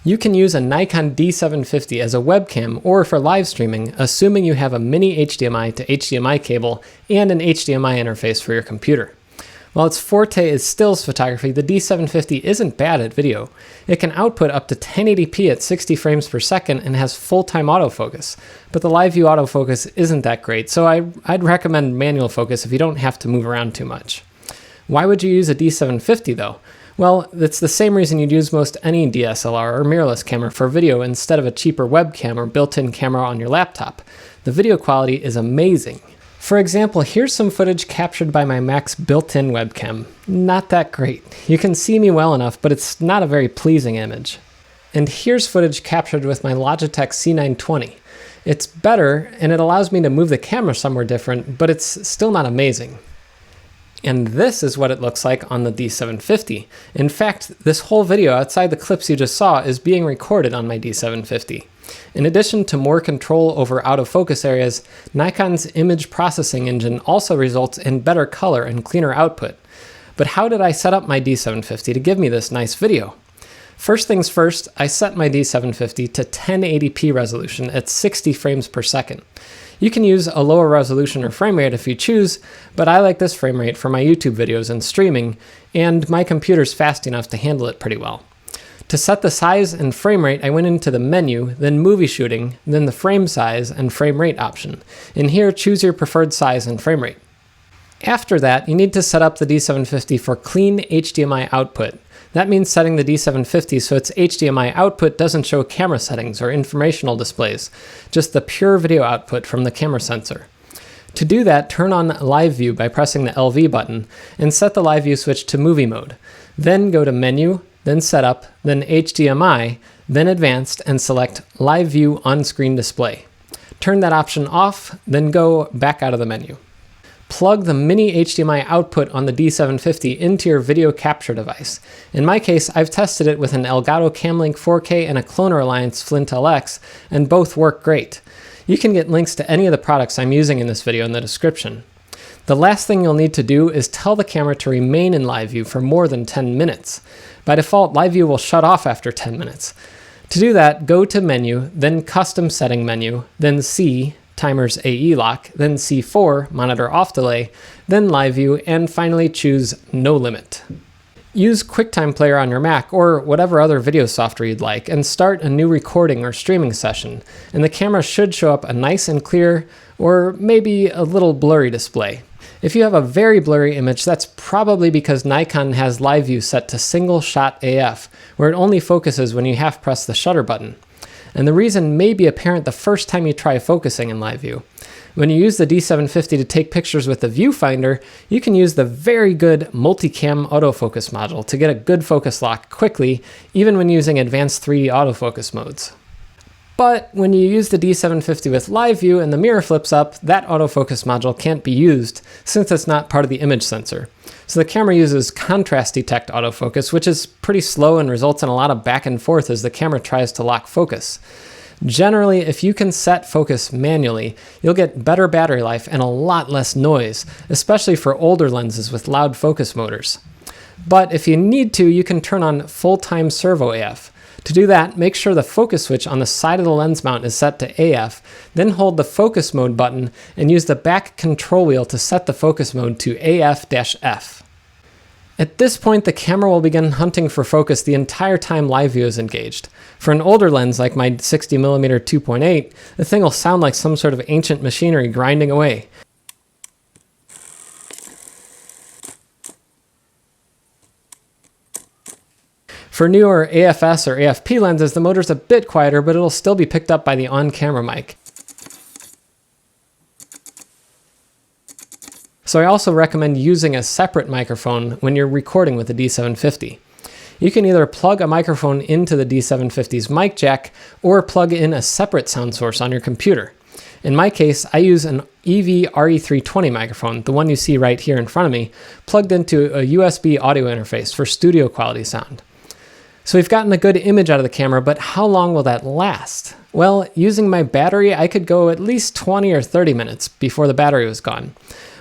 You can use a Nikon D750 as a webcam or for live streaming, assuming you have a mini HDMI to HDMI cable and an HDMI interface for your computer. While its forte is stills photography, the D750 isn't bad at video. It can output up to 1080p at 60 frames per second and has full-time autofocus, but the live view autofocus isn't that great, so I'd recommend manual focus if you don't have to move around too much. Why would you use a D750 though? Well, it's the same reason you'd use most any DSLR or mirrorless camera for video instead of a cheaper webcam or built-in camera on your laptop. The video quality is amazing. For example, here's some footage captured by my Mac's built-in webcam. Not that great. You can see me well enough, but it's not a very pleasing image. And here's footage captured with my Logitech C920. It's better, and it allows me to move the camera somewhere different, but it's still not amazing. And this is what it looks like on the D750. In fact, this whole video outside the clips you just saw is being recorded on my D750. In addition to more control over out-of-focus areas, Nikon's image processing engine also results in better color and cleaner output. But how did I set up my D750 to give me this nice video? First things first, I set my D750 to 1080p resolution at 60 frames per second. You can use a lower resolution or frame rate if you choose, but I like this frame rate for my YouTube videos and streaming, and my computer's fast enough to handle it pretty well. To set the size and frame rate, I went into the menu, then movie shooting, then the frame size and frame rate option. In here, choose your preferred size and frame rate. After that, you need to set up the D750 for clean HDMI output. That means setting the D750 so its HDMI output doesn't show camera settings or informational displays, just the pure video output from the camera sensor. To do that, turn on Live View by pressing the LV button and set the Live View switch to Movie Mode. Then go to Menu, then Setup, then HDMI, then Advanced, and select Live View On-Screen Display. Turn that option off, then go back out of the menu. Plug the mini HDMI output on the D750 into your video capture device. In my case, I've tested it with an Elgato Camlink 4K and a Cloner Alliance Flint LX, and both work great. You can get links to any of the products I'm using in this video in the description. The last thing you'll need to do is tell the camera to remain in live view for more than 10 minutes. By default, live view will shut off after 10 minutes. To do that, go to Menu, then Custom Setting menu, then C, Timers AE Lock, then C4, Monitor Off Delay, then Live View, and finally choose No Limit. Use QuickTime Player on your Mac or whatever other video software you'd like and start a new recording or streaming session, and the camera should show up a nice and clear or maybe a little blurry display. If you have a very blurry image, that's probably because Nikon has Live View set to Single Shot AF, where it only focuses when you half press the shutter button. And the reason may be apparent the first time you try focusing in Live View. When you use the D750 to take pictures with the viewfinder, you can use the very good multicam autofocus module to get a good focus lock quickly, even when using advanced 3D autofocus modes. But when you use the D750 with Live View and the mirror flips up, that autofocus module can't be used since it's not part of the image sensor. So the camera uses contrast detect autofocus, which is pretty slow and results in a lot of back and forth as the camera tries to lock focus. Generally, if you can set focus manually, you'll get better battery life and a lot less noise, especially for older lenses with loud focus motors. But if you need to, you can turn on full-time servo AF. To do that, make sure the focus switch on the side of the lens mount is set to AF, then hold the focus mode button and use the back control wheel to set the focus mode to AF-F. At this point, the camera will begin hunting for focus the entire time Live View is engaged. For an older lens like my 60mm 2.8, the thing will sound like some sort of ancient machinery grinding away. For newer AFS or AFP lenses, the motor's a bit quieter, but it'll still be picked up by the on-camera mic. So I also recommend using a separate microphone when you're recording with the D750. You can either plug a microphone into the D750's mic jack or plug in a separate sound source on your computer. In my case, I use an EV RE320 microphone, the one you see right here in front of me, plugged into a USB audio interface for studio quality sound. So we've gotten a good image out of the camera, but how long will that last? Well, using my battery, I could go at least 20 or 30 minutes before the battery was gone.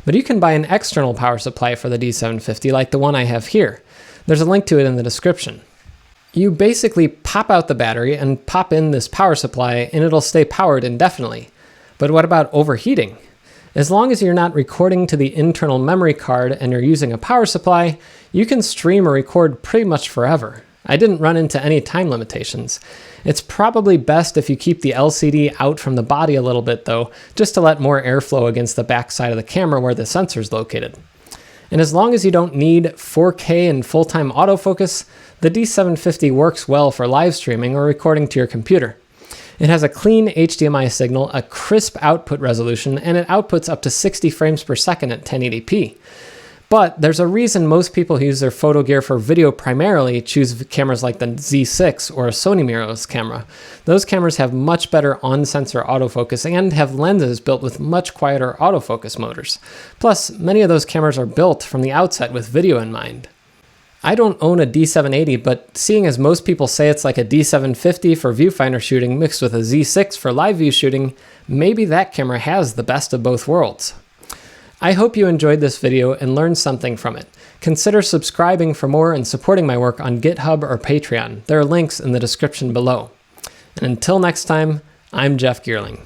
But you can buy an external power supply for the D750 like the one I have here. There's a link to it in the description. You basically pop out the battery and pop in this power supply and it'll stay powered indefinitely. But what about overheating? As long as you're not recording to the internal memory card and you're using a power supply, you can stream or record pretty much forever. I didn't run into any time limitations. It's probably best if you keep the LCD out from the body a little bit though, just to let more airflow against the back side of the camera where the sensor is located. And as long as you don't need 4K and full-time autofocus, the D750 works well for live streaming or recording to your computer. It has a clean HDMI signal, a crisp output resolution, and it outputs up to 60 frames per second at 1080p. But there's a reason most people who use their photo gear for video primarily choose cameras like the Z6 or a Sony mirrorless camera. Those cameras have much better on-sensor autofocus and have lenses built with much quieter autofocus motors. Plus, many of those cameras are built from the outset with video in mind. I don't own a D780, but seeing as most people say it's like a D750 for viewfinder shooting mixed with a Z6 for live view shooting, maybe that camera has the best of both worlds. I hope you enjoyed this video and learned something from it. Consider subscribing for more and supporting my work on GitHub or Patreon. There are links in the description below. And until next time, I'm Jeff Geerling.